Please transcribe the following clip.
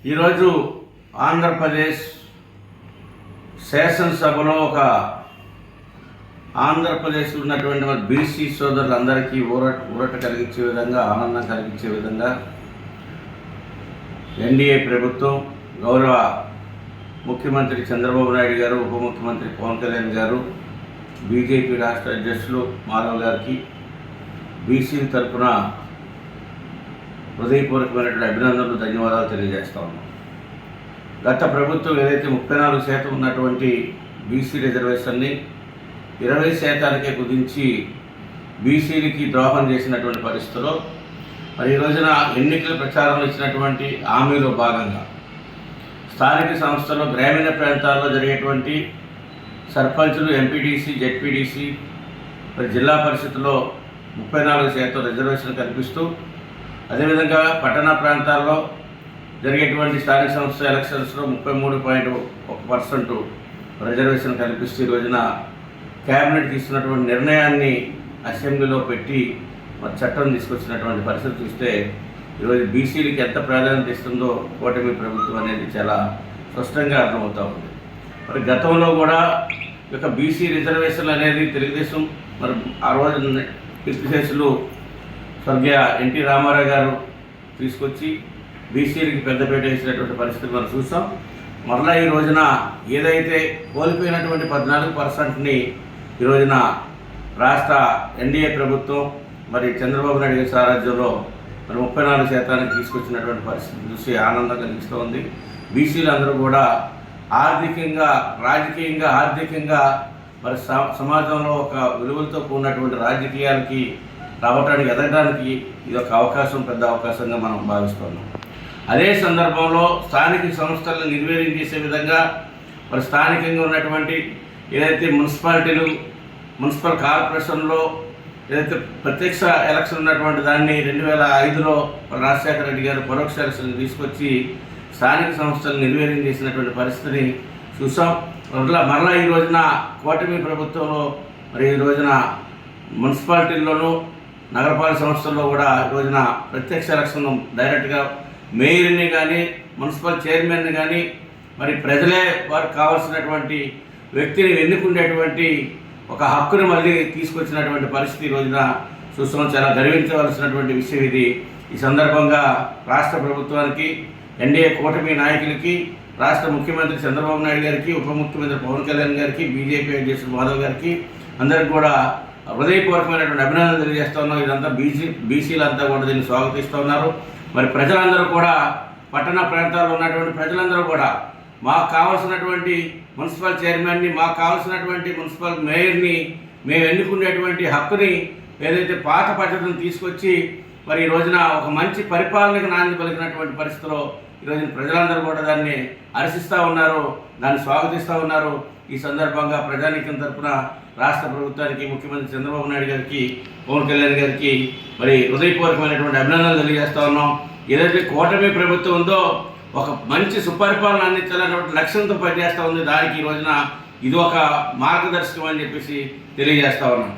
ఈరోజు ఆంధ్రప్రదేశ్ శాసనసభలో ఒక ఆంధ్రప్రదేశ్ ఉన్నటువంటి మన బీసీ సోదరులందరికీ ఊరట కలిగించే విధంగా, ఆనందం కలిగించే విధంగా ఎన్డీఏ ప్రభుత్వం, గౌరవ ముఖ్యమంత్రి చంద్రబాబు నాయుడు గారు, ఉప ముఖ్యమంత్రి పవన్ కళ్యాణ్ గారు, బీజేపీ రాష్ట్ర అధ్యక్షులు మాధవ్ గారికి బీసీ తరఫున హృదయపూర్వకమైనటువంటి అభినందనలు, ధన్యవాదాలు తెలియజేస్తా ఉన్నాం. గత ప్రభుత్వం ఏదైతే 34% ఉన్నటువంటి బీసీ రిజర్వేషన్ని 20%కే కుదించి బీసీలకి ద్రోహం చేసినటువంటి పరిస్థితుల్లో మరి ఈ రోజున ఎన్నికల ప్రచారంలో ఇచ్చినటువంటి హామీలో భాగంగా స్థానిక సంస్థల్లో గ్రామీణ ప్రాంతాల్లో జరిగేటువంటి సర్పంచులు, ఎంపీటీసీ, జెడ్పీటీసీ, మరి జిల్లా పరిషత్లో 34% రిజర్వేషన్ కల్పిస్తూ, అదేవిధంగా పట్టణ ప్రాంతాల్లో జరిగేటువంటి స్థానిక సంస్థ ఎలక్షన్స్లో 33.1% రిజర్వేషన్ కల్పిస్తూ ఈ రోజున క్యాబినెట్ తీసుకున్నటువంటి నిర్ణయాన్ని అసెంబ్లీలో పెట్టి మరి చట్టం తీసుకొచ్చినటువంటి పరిస్థితి చూస్తే ఈరోజు బీసీలకి ఎంత ప్రాధాన్యత ఇస్తుందో కూటమి ప్రభుత్వం అనేది చాలా స్పష్టంగా అర్థమవుతూ ఉంది. మరి గతంలో కూడా ఇక బీసీ రిజర్వేషన్లు అనేది తెలుగుదేశం మరి ఆ రోజు కీర్తిశేషులు స్వర్గీయ ఎన్టీ రామారావు గారు తీసుకొచ్చి బీసీలకి పెద్దపీట వేసినటువంటి పరిస్థితి మనం చూసాం. మరలా ఈ రోజున ఏదైతే కోల్పోయినటువంటి 14%ని ఈ రోజున రాష్ట్ర ఎన్డీఏ ప్రభుత్వం మరి చంద్రబాబు నాయుడు గారి సారథ్యంలో మరి 34%కి తీసుకొచ్చినటువంటి పరిస్థితి చూసి ఆనందం కలిగిస్తూ ఉంది. బీసీలు అందరూ కూడా ఆర్థికంగా, రాజకీయంగా, ఆర్థికంగా మరి సమాజంలో ఒక విలువలతో కూడినటువంటి రాజకీయాలకి రావడానికి, ఎదగడానికి ఇది ఒక అవకాశం, పెద్ద అవకాశంగా మనం భావిస్తున్నాం. అదే సందర్భంలో స్థానిక సంస్థలను నిర్వీర్యం చేసే విధంగా మరి స్థానికంగా ఉన్నటువంటి ఏదైతే మున్సిపాలిటీలు, మున్సిపల్ కార్పొరేషన్లో ఏదైతే ప్రత్యక్ష ఎలక్షన్ ఉన్నటువంటి దాన్ని 2005లో రాజశేఖర రెడ్డి గారు పరోక్ష ఎలక్షన్ తీసుకొచ్చి స్థానిక సంస్థలను నిర్వీర్యం చేసినటువంటి పరిస్థితిని చూసాం. మరలా ఈ రోజున కూటమి ప్రభుత్వంలో మరి ఈ రోజున మున్సిపాలిటీల్లోనూ, నగరపాలక సంస్థల్లో కూడా ఈ రోజున ప్రత్యక్ష ఎలక్షన్ డైరెక్ట్గా మేయర్ని కానీ, మున్సిపల్ చైర్మన్ని కానీ మరి ప్రజలే వారికి కావాల్సినటువంటి వ్యక్తిని ఎన్నుకునేటువంటి ఒక హక్కును మళ్ళీ తీసుకొచ్చినటువంటి పరిస్థితి ఈ రోజున చూస్తున్నాం. చాలా గర్వించవలసినటువంటి విషయం ఇది. ఈ సందర్భంగా రాష్ట్ర ప్రభుత్వానికి, ఎన్డీఏ కూటమి నాయకులకి, రాష్ట్ర ముఖ్యమంత్రి చంద్రబాబు నాయుడు గారికి, ఉప ముఖ్యమంత్రి పవన్ కళ్యాణ్ గారికి, బీజేపీ అధ్యక్షుడు మాధవ్ గారికి అందరికీ కూడా హృదయపూర్వకమైనటువంటి అభినందనలు తెలియజేస్తూ ఉన్నాం. ఇదంతా బీసీలంతా కూడా దీన్ని స్వాగతిస్తూ ఉన్నారు. మరి ప్రజలందరూ కూడా, పట్టణ ప్రాంతాల్లో ఉన్నటువంటి ప్రజలందరూ కూడా మాకు కావాల్సినటువంటి మున్సిపల్ చైర్మన్ని, మాకు కావాల్సినటువంటి మున్సిపల్ మేయర్ని మేము ఎన్నుకునేటువంటి హక్కుని ఏదైతే పాత పద్ధతిని తీసుకొచ్చి మరి ఈ రోజున ఒక మంచి పరిపాలనకు నాంది పలికినటువంటి పరిస్థితిలో ఈరోజు ప్రజలందరూ కూడా దాన్ని హర్షిస్తూ ఉన్నారు, దాన్ని స్వాగతిస్తూ ఉన్నారు. ఈ సందర్భంగా ప్రజానీకం తరఫున రాష్ట్ర ప్రభుత్వానికి, ముఖ్యమంత్రి చంద్రబాబు నాయుడు గారికి, పవన్ కళ్యాణ్ గారికి మరి హృదయపూర్వకమైనటువంటి అభినందనలు తెలియజేస్తూ ఉన్నాం. ఏదైతే కూటమి ప్రభుత్వం ఉందో ఒక మంచి సుపరిపాలన అందించాలన్నటువంటి లక్ష్యంతో పనిచేస్తూ ఉంది. దానికి ఈ రోజున ఇది ఒక మార్గదర్శకం అని చెప్పేసి తెలియజేస్తూ ఉన్నాం.